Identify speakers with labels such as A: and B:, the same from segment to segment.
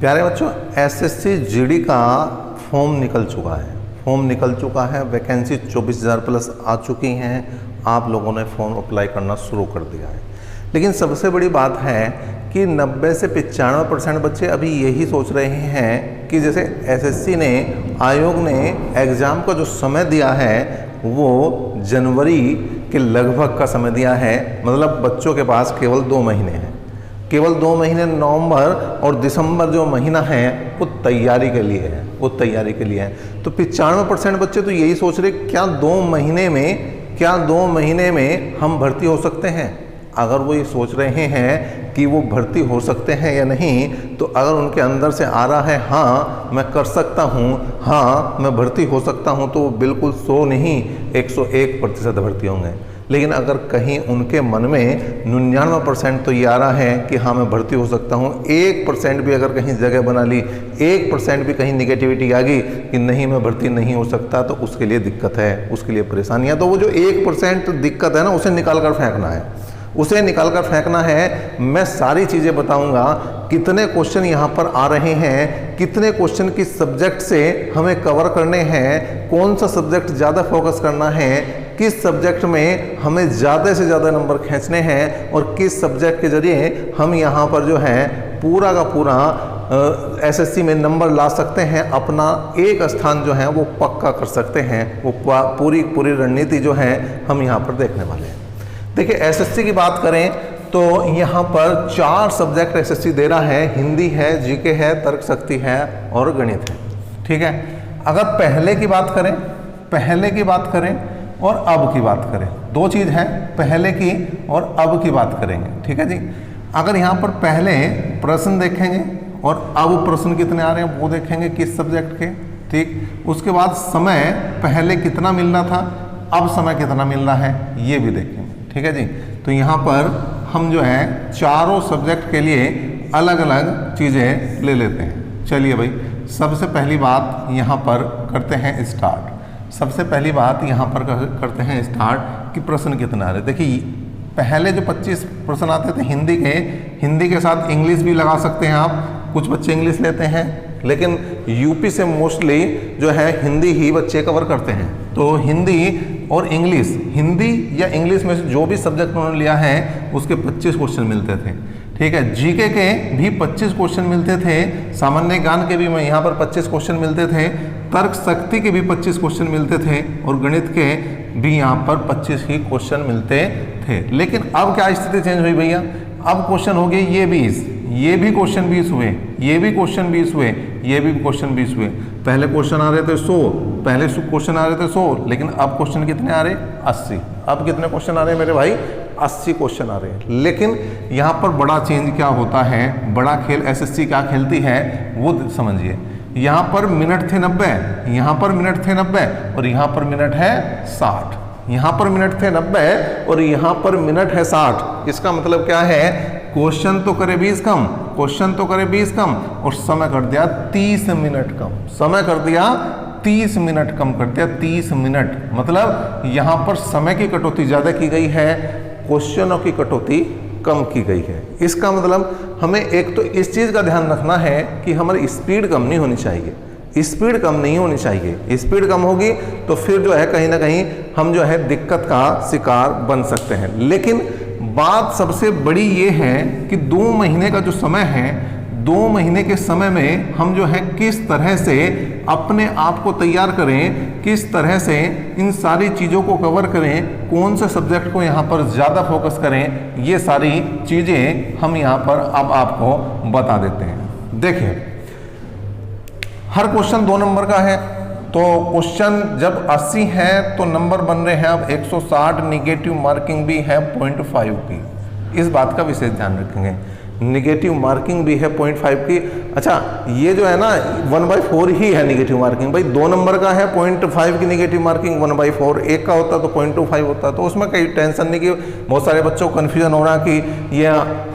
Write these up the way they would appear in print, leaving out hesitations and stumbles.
A: प्यारे बच्चों, SSC GD का फॉर्म निकल चुका है। वैकेंसी 24,000 प्लस आ चुकी हैं। आप लोगों ने फॉर्म अप्लाई करना शुरू कर दिया है। लेकिन सबसे बड़ी बात है कि 90 से 95% बच्चे अभी यही सोच रहे हैं कि जैसे एसएससी ने, आयोग ने एग्ज़ाम का जो समय दिया है वो जनवरी के लगभग का समय दिया है। मतलब बच्चों के पास केवल 2 महीने हैं। केवल 2 महीने, नवंबर और दिसंबर जो महीना है वो तैयारी के लिए है। तो 95% बच्चे तो यही सोच रहे क्या 2 महीने में हम भर्ती हो सकते हैं। अगर वो ये सोच रहे हैं कि वो भर्ती हो सकते हैं या नहीं, तो अगर उनके अंदर से आ रहा है हाँ मैं कर सकता हूँ, हाँ मैं भर्ती हो सकता हूँ, तो वो बिल्कुल 100 नहीं 101% भर्ती होंगे। लेकिन अगर कहीं उनके मन में 99% तो ये आ रहा है कि हाँ मैं भर्ती हो सकता हूँ, 1% भी अगर कहीं जगह बना ली, 1% भी कहीं निगेटिविटी आ गई कि नहीं मैं भर्ती नहीं हो सकता, तो उसके लिए दिक्कत है, उसके लिए परेशानियाँ। तो वो जो 1% दिक्कत है ना, उसे निकाल कर फेंकना है। मैं सारी चीज़ें बताऊंगा, कितने क्वेश्चन यहाँ पर आ रहे हैं, कितने क्वेश्चन किस सब्जेक्ट से हमें कवर करने हैं, कौन सा सब्जेक्ट ज़्यादा फोकस करना है, किस सब्जेक्ट में हमें ज़्यादा से ज़्यादा नंबर खींचने हैं, और किस सब्जेक्ट के जरिए हम यहाँ पर जो है पूरा का पूरा एसएससी में नंबर ला सकते हैं, अपना एक स्थान जो है वो पक्का कर सकते हैं। वो पूरी रणनीति जो है हम यहाँ पर देखने वाले हैं। देखिए, एसएससी की बात करें तो यहाँ पर 4 सब्जेक्ट एसएससी दे रहा है। हिंदी है, जीके है, तर्क शक्ति है और गणित है। ठीक है, अगर पहले की बात करें और अब की बात करें, 2 चीज़ है, पहले की और अब की बात करेंगे। ठीक है जी। अगर यहाँ पर पहले प्रश्न देखेंगे और अब प्रश्न कितने आ रहे हैं वो देखेंगे किस सब्जेक्ट के। ठीक, उसके बाद समय पहले कितना मिल रहा था, अब समय कितना मिल रहा है, ये भी देखेंगे। ठीक है जी। तो यहाँ पर हम जो है चारों सब्जेक्ट के लिए अलग अलग चीज़ें ले लेते हैं। चलिए भाई, सबसे पहली बात यहाँ पर करते हैं स्टार्ट कि प्रश्न कितना आ रहे। देखिए, पहले जो 25 प्रश्न आते थे हिंदी के साथ इंग्लिश भी लगा सकते हैं आप। कुछ बच्चे इंग्लिश लेते हैं, लेकिन यूपी से मोस्टली जो है हिंदी ही बच्चे कवर करते हैं। तो हिंदी और इंग्लिश, हिंदी या इंग्लिश में से जो भी सब्जेक्ट उन्होंने लिया है उसके 25 क्वेश्चन मिलते थे। ठीक है, जीके के भी 25 क्वेश्चन मिलते थे, सामान्य ज्ञान के भी यहाँ पर 25 क्वेश्चन मिलते थे, तर्क शक्ति के भी 25 क्वेश्चन मिलते थे और गणित के भी यहाँ पर 25 ही क्वेश्चन मिलते थे। लेकिन अब क्या स्थिति चेंज हुई भैया, अब क्वेश्चन हो गए ये 20, ये भी क्वेश्चन 20 हुए, ये भी क्वेश्चन 20 हुए, ये भी क्वेश्चन 20 हुए। पहले क्वेश्चन आ रहे थे 100, लेकिन अब क्वेश्चन कितने आ रहे, 80। अब कितने क्वेश्चन आ रहे हैं मेरे भाई, 80 क्वेश्चन आ रहे हैं। लेकिन यहाँ पर बड़ा चेंज क्या होता है, बड़ा खेल एसएससी क्या खेलती है वो समझिए। यहाँ पर मिनट थे 90, यहाँ पर मिनट थे 90 और यहाँ पर मिनट है 60। यहाँ पर मिनट थे 90 और यहाँ पर मिनट है 60। इसका मतलब क्या है, क्वेश्चन तो करे 20 कम और समय कर दिया 30 मिनट कम। 30 मिनट, मतलब यहाँ पर समय की कटौती ज़्यादा की गई है, क्वेश्चनों की कटौती कम की गई है। इसका मतलब हमें एक तो इस चीज़ का ध्यान रखना है कि हमारी स्पीड कम नहीं होनी चाहिए। स्पीड कम होगी तो फिर जो है कहीं ना कहीं हम जो है दिक्कत का शिकार बन सकते हैं। लेकिन बात सबसे बड़ी ये है कि 2 महीने का जो समय है, 2 महीने के समय में हम जो है किस तरह से अपने आप को तैयार करें, किस तरह से इन सारी चीज़ों को कवर करें, कौन से सब्जेक्ट को यहाँ पर ज़्यादा फोकस करें, ये सारी चीज़ें हम यहाँ पर अब आपको बता देते हैं। देखिए, हर क्वेश्चन 2 नंबर का है, तो क्वेश्चन जब 80 है तो नंबर बन रहे हैं अब 160, निगेटिव मार्किंग भी है 0.5 की। इस बात का विशेष ध्यान रखेंगे, निगेटिव मार्किंग भी है 0.5 की। अच्छा, ये जो है ना 1/4 ही है निगेटिव मार्किंग। भाई 2 नंबर का है 0.5 की निगेटिव मार्किंग, 1/4 एक का होता तो 0.25 होता, तो उसमें कहीं टेंशन नहीं कि बहुत सारे बच्चों को कन्फ्यूजन हो रहा कि ये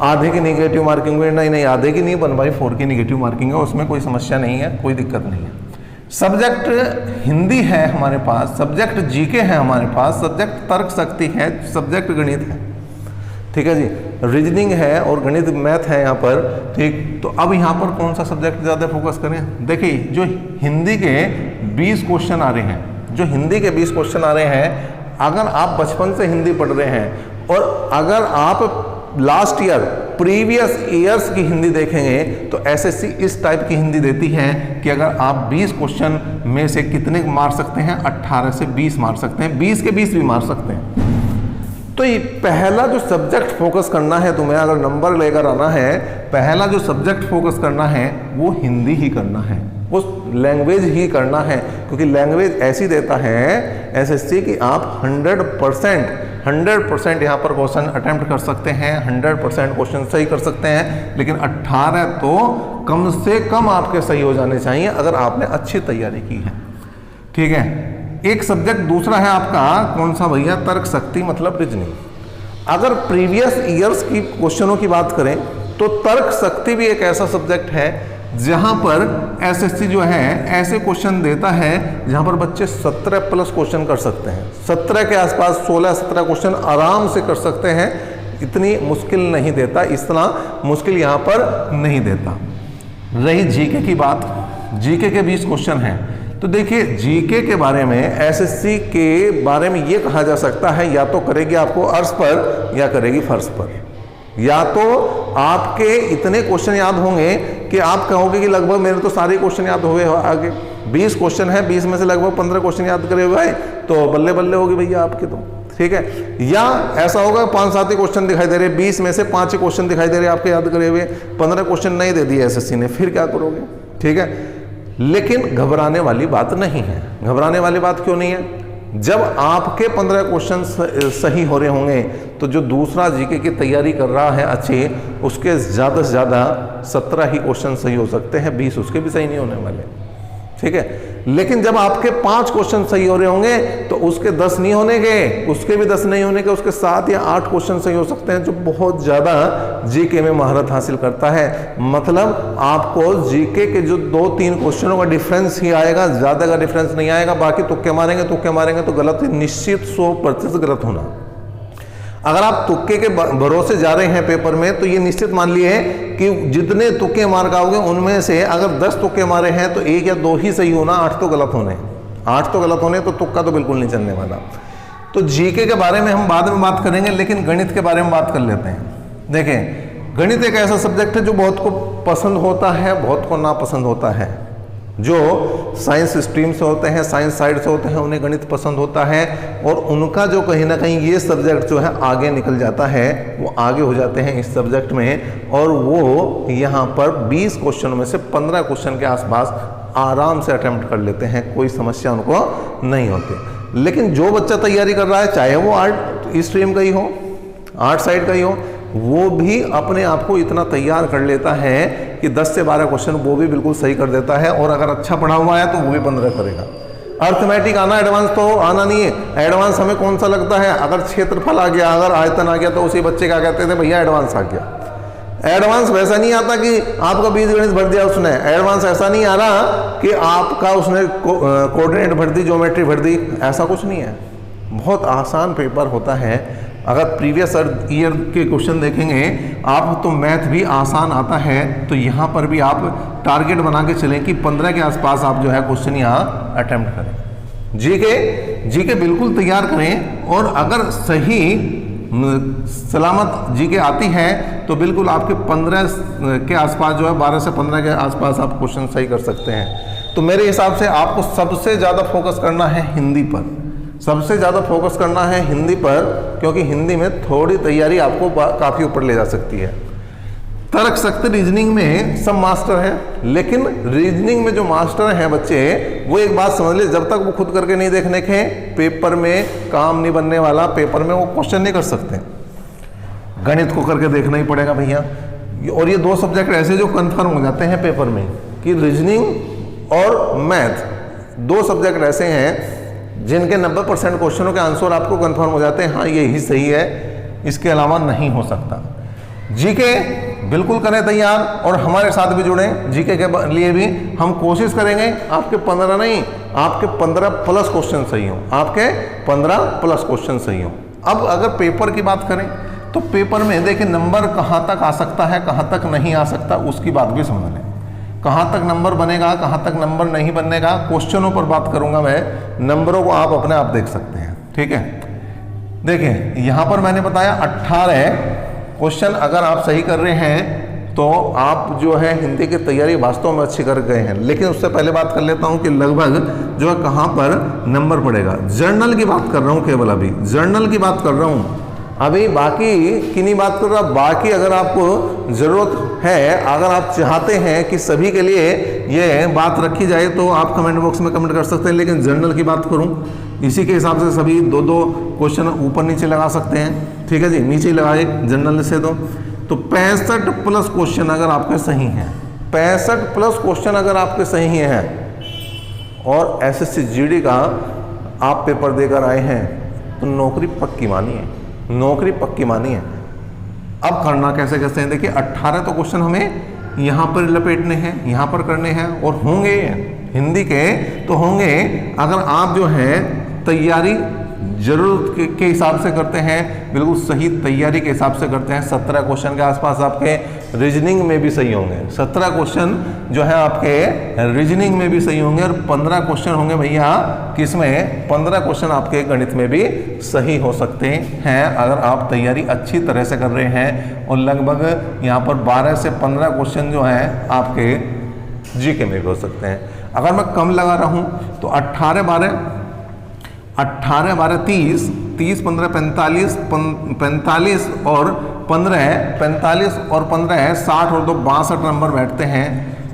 A: आधे की निगेटिव मार्किंग में, नहीं आधे की नहीं, 1/4 की निगेटिव मार्किंग है, उसमें कोई समस्या नहीं है, कोई दिक्कत नहीं है। सब्जेक्ट हिंदी है हमारे पास, सब्जेक्ट जीके है हमारे पास, सब्जेक्ट तर्क शक्ति है, सब्जेक्ट गणित है। ठीक है जी। रीजनिंग है और गणित मैथ है यहाँ पर, ठीक। तो अब यहाँ पर कौन सा सब्जेक्ट ज़्यादा फोकस करें? देखिए जो हिंदी के 20 क्वेश्चन आ रहे हैं, जो हिंदी के 20 क्वेश्चन आ रहे हैं, अगर आप बचपन से हिंदी पढ़ रहे हैं और अगर आप लास्ट ईयर प्रीवियस ईयर्स की हिंदी देखेंगे तो एसएससी इस टाइप की हिंदी देती है कि अगर आप 20 क्वेश्चन में से कितने मार सकते हैं? 18 से 20 मार सकते हैं, 20 के 20 भी मार सकते हैं। तो ये पहला जो सब्जेक्ट फोकस करना है तुम्हें, अगर नंबर लेकर आना है, पहला जो सब्जेक्ट फोकस करना है वो हिंदी ही करना है, उस लैंग्वेज ही करना है, क्योंकि लैंग्वेज ऐसी देता है एसएससी कि आप 100% यहाँ पर क्वेश्चन अटेम्प्ट कर सकते हैं, 100% क्वेश्चन सही कर सकते हैं, लेकिन 18 तो कम से कम आपके सही हो जाने चाहिए अगर आपने अच्छी तैयारी की है, ठीक है। एक सब्जेक्ट दूसरा है आपका कौन सा भैया? तर्क शक्ति मतलब रीजनिंग। अगर प्रीवियस ईयर्स की क्वेश्चनों की बात करें तो तर्क शक्ति भी एक ऐसा सब्जेक्ट है जहां पर एसएससी जो है ऐसे क्वेश्चन देता है जहां पर बच्चे 17+ क्वेश्चन कर सकते हैं, 17 के आसपास 16-17 क्वेश्चन आराम से कर सकते हैं, इतनी मुश्किल नहीं देता, इतना मुश्किल यहां पर नहीं देता। रही जीके की बात, जीके के 20 क्वेश्चन हैं, तो देखिए जीके के बारे में एसएससी के बारे में ये कहा जा सकता है या तो करेगी आपको अर्श पर या करेगी फर्श पर, या तो आपके इतने क्वेश्चन याद होंगे कि आप कहोगे कि लगभग मेरे तो सारे क्वेश्चन याद हुए आगे 20 क्वेश्चन है, 20 में से लगभग 15 क्वेश्चन याद करे हुए हैं तो बल्ले बल्ले होगी भैया आपके तो, ठीक है। या ऐसा होगा 5-7 क्वेश्चन दिखाई दे रहे, 20 में से 5 क्वेश्चन दिखाई दे रहे आपके याद करे हुए, 15 क्वेश्चन नहीं दे दिए एसएससी ने, फिर क्या करोगे, ठीक है। लेकिन घबराने वाली बात नहीं है। घबराने वाली बात क्यों नहीं है? जब आपके 15 क्वेश्चन सही हो रहे होंगे तो जो दूसरा जीके की तैयारी कर रहा है अच्छे, उसके ज़्यादा से ज़्यादा 17 ही क्वेश्चन सही हो सकते हैं, 20 उसके भी सही नहीं होने वाले, ठीक है। लेकिन जब आपके 5 क्वेश्चन सही हो रहे होंगे तो उसके 10 नहीं होने के, उसके भी 10 नहीं होने के, उसके 7 या 8 क्वेश्चन सही हो सकते हैं, जो बहुत ज़्यादा जीके में महारत हासिल करता है। मतलब आपको जीके के जो 2-3 क्वेश्चनों का डिफरेंस ही आएगा, ज़्यादा का डिफरेंस नहीं आएगा, बाकी तुक्के मारेंगे तो गलत, निश्चित 100% गलत होना। अगर आप तुक्के के भरोसे जा रहे हैं पेपर में तो ये निश्चित मान लिए कि जितने तुक्के मार आओगे उनमें से अगर 10 तुक्के मारे हैं तो 1 या 2 ही सही होना, 8 तो गलत होने, 8 तो गलत होने, तो तुक्का तो बिल्कुल नहीं चलने वाला। तो जीके के बारे में हम बाद में बात करेंगे, लेकिन गणित के बारे में बात कर लेते हैं। देखें, गणित एक ऐसा सब्जेक्ट है जो बहुत को पसंद होता है, बहुत को नापसंद होता है। जो साइंस स्ट्रीम से होते हैं, साइंस साइड से होते हैं, उन्हें गणित पसंद होता है और उनका जो कहीं ना कहीं ये सब्जेक्ट जो है आगे निकल जाता है, वो आगे हो जाते हैं इस सब्जेक्ट में, और वो यहाँ पर 20 क्वेश्चनों में से 15 क्वेश्चन के आसपास आराम से अटेम्प्ट कर लेते हैं, कोई समस्या उनको नहीं होती। लेकिन जो बच्चा तैयारी कर रहा है, चाहे वो आर्ट स्ट्रीम का ही हो, आर्ट साइड का ही हो, वो भी अपने आप को इतना तैयार कर लेता है कि 10 से 12 क्वेश्चन वो भी बिल्कुल सही कर देता है, और अगर अच्छा पढ़ा हुआ है तो वो भी 15 करेगा। अर्थमेटिक आना, एडवांस तो आना नहीं है। एडवांस हमें कौन सा लगता है? अगर क्षेत्रफल आ गया, अगर आयतन आ गया, तो उसी बच्चे क्या कहते थे, भैया एडवांस आ गया। एडवांस वैसा नहीं आता कि आपका बीजगणित भर दिया उसने, एडवांस ऐसा नहीं आ रहा कि आपका उसने कोऑर्डिनेट भर दी, ज्योमेट्री भर दी, ऐसा कुछ नहीं है। बहुत आसान पेपर होता है। अगर प्रीवियस ईयर के क्वेश्चन देखेंगे आप तो मैथ भी आसान आता है, तो यहाँ पर भी आप टारगेट बना के चलें कि 15 के आसपास आप जो है क्वेश्चन यहाँ अटेम्प्ट करें। जीके बिल्कुल तैयार करें, और अगर सही सलामत जीके आती है तो बिल्कुल आपके 15 के आसपास जो है, 12 से 15 के आसपास आप क्वेश्चन सही कर सकते हैं। तो मेरे हिसाब से आपको सबसे ज़्यादा फोकस करना है हिंदी पर, सबसे ज़्यादा फोकस करना है हिंदी पर, क्योंकि हिंदी में थोड़ी तैयारी आपको काफ़ी ऊपर ले जा सकती है। तर्क शक्ति रीजनिंग में सब मास्टर हैं, लेकिन रीजनिंग में जो मास्टर हैं बच्चे, वो एक बात समझ ले, जब तक वो खुद करके नहीं देखने के पेपर में काम नहीं बनने वाला, पेपर में वो क्वेश्चन नहीं कर सकते। गणित को करके देखना ही पड़ेगा भैया। और ये 2 सब्जेक्ट ऐसे जो कन्फर्म हो जाते हैं पेपर में कि रीजनिंग और मैथ, 2 सब्जेक्ट ऐसे हैं जिनके 90% क्वेश्चनों के आंसर आपको कंफर्म हो जाते हैं, हाँ ये ही सही है, इसके अलावा नहीं हो सकता। जीके बिल्कुल करें तैयार, और हमारे साथ भी जुड़ें। जीके के लिए भी हम कोशिश करेंगे आपके 15 नहीं, आपके 15+ क्वेश्चन सही हो, आपके 15+ क्वेश्चन सही हो। अब अगर पेपर की बात करें तो पेपर में देखिए नंबर कहाँ तक आ सकता है, कहाँ तक नहीं आ सकता, उसकी बात भी समझ लें। कहाँ तक नंबर बनेगा, कहाँ तक नंबर नहीं बनेगा, क्वेश्चनों पर बात करूंगा मैं, नंबरों को आप अपने आप देख सकते हैं। ठीक है, देखिए यहाँ पर मैंने बताया 18 क्वेश्चन अगर आप सही कर रहे हैं तो आप जो है हिंदी की तैयारी वास्तव में अच्छी कर गए हैं। लेकिन उससे पहले बात कर लेता हूं कि लगभग जो है कहाँ पर नंबर पड़ेगा। जर्नल की बात कर रहा हूं, केवल अभी जर्नल की बात कर रहा हूं, अभी बाकी की नहीं बात कर रहा। बाकी अगर आपको ज़रूरत है, अगर आप चाहते हैं कि सभी के लिए ये बात रखी जाए तो आप कमेंट बॉक्स में कमेंट कर सकते हैं। लेकिन जर्नल की बात करूं, इसी के हिसाब से सभी दो दो क्वेश्चन ऊपर नीचे लगा सकते हैं। ठीक है जी, नीचे ही लगाए जर्नल से तो 65 प्लस क्वेश्चन अगर आपके सही हैं, 65 प्लस क्वेश्चन अगर आपके सही हैं और एसएससी जीडी का आप पेपर देकर आए हैं तो नौकरी पक्की मानी है, नौकरी पक्की मानी है। अब करना कैसे कैसे हैं, देखिए 18 तो क्वेश्चन हमें यहाँ पर लपेटने हैं, यहाँ पर करने हैं और होंगे हिंदी के तो होंगे। अगर आप जो है तैयारी जरूरत के हिसाब से करते हैं, बिल्कुल सही तैयारी के हिसाब से करते हैं, 17 क्वेश्चन के आसपास आपके रीजनिंग में भी सही होंगे। 17 क्वेश्चन जो है आपके रीजनिंग में भी सही होंगे और 15 क्वेश्चन होंगे भैया किसमें, 15 क्वेश्चन आपके गणित में भी सही हो सकते हैं अगर आप तैयारी अच्छी तरह से कर रहे हैं। और लगभग यहाँ पर 12 से 15 क्वेश्चन जो हैं आपके जीके में भी हो सकते हैं। अगर मैं कम लगा रहा हूँ तो 18 12 30, 30 15 45, 45 और 15 60 और 2 62 नंबर बैठते हैं।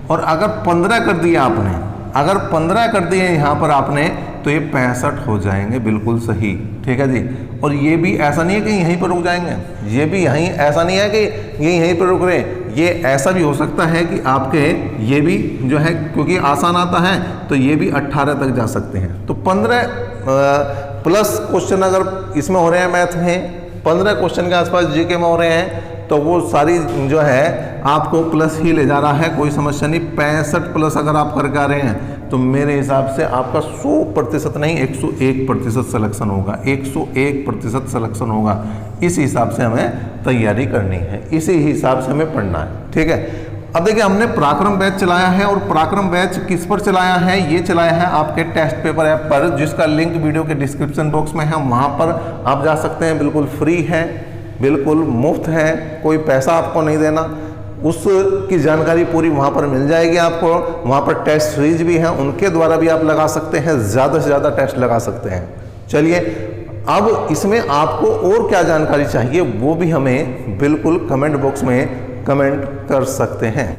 A: और अगर 15 कर दिया आपने, अगर 15 कर दिए यहाँ पर आपने तो ये 65 हो जाएंगे, बिल्कुल सही। ठीक है जी, और ये भी ऐसा नहीं है कि यहीं पर रुक जाएंगे, ये भी यहीं ऐसा नहीं है कि ये यहीं पर रुक रहे, ये ऐसा भी हो सकता है कि आपके ये भी जो है क्योंकि आसान आता है तो ये भी 18 तक जा सकते हैं। तो 15 प्लस क्वेश्चन अगर इसमें हो रहे हैं मैथ में, 15 क्वेश्चन के आसपास जीके में हो रहे हैं तो वो सारी जो है आपको प्लस ही ले जा रहा है, कोई समस्या नहीं। 65 प्लस अगर आप करके आ रहे हैं तो मेरे हिसाब से आपका 100% नहीं 101% सिलेक्शन होगा, 101% सिलेक्शन होगा। इस हिसाब से हमें तैयारी करनी है, इसी हिसाब से हमें पढ़ना है। ठीक है, अब देखिए हमने पराक्रम बैच चलाया है और पराक्रम बैच किस पर चलाया है, ये चलाया है आपके टेस्ट पेपर ऐप पर, जिसका लिंक वीडियो के डिस्क्रिप्शन बॉक्स में है, वहाँ पर आप जा सकते हैं। बिल्कुल फ्री है, बिल्कुल मुफ्त है, कोई पैसा आपको नहीं देना, उसकी जानकारी पूरी वहाँ पर मिल जाएगी आपको। वहाँ पर टेस्ट सीरीज भी हैं, उनके द्वारा भी आप लगा सकते हैं, ज़्यादा से ज़्यादा टेस्ट लगा सकते हैं। चलिए, अब इसमें आपको और क्या जानकारी चाहिए वो भी हमें बिल्कुल कमेंट बॉक्स में कमेंट कर सकते हैं।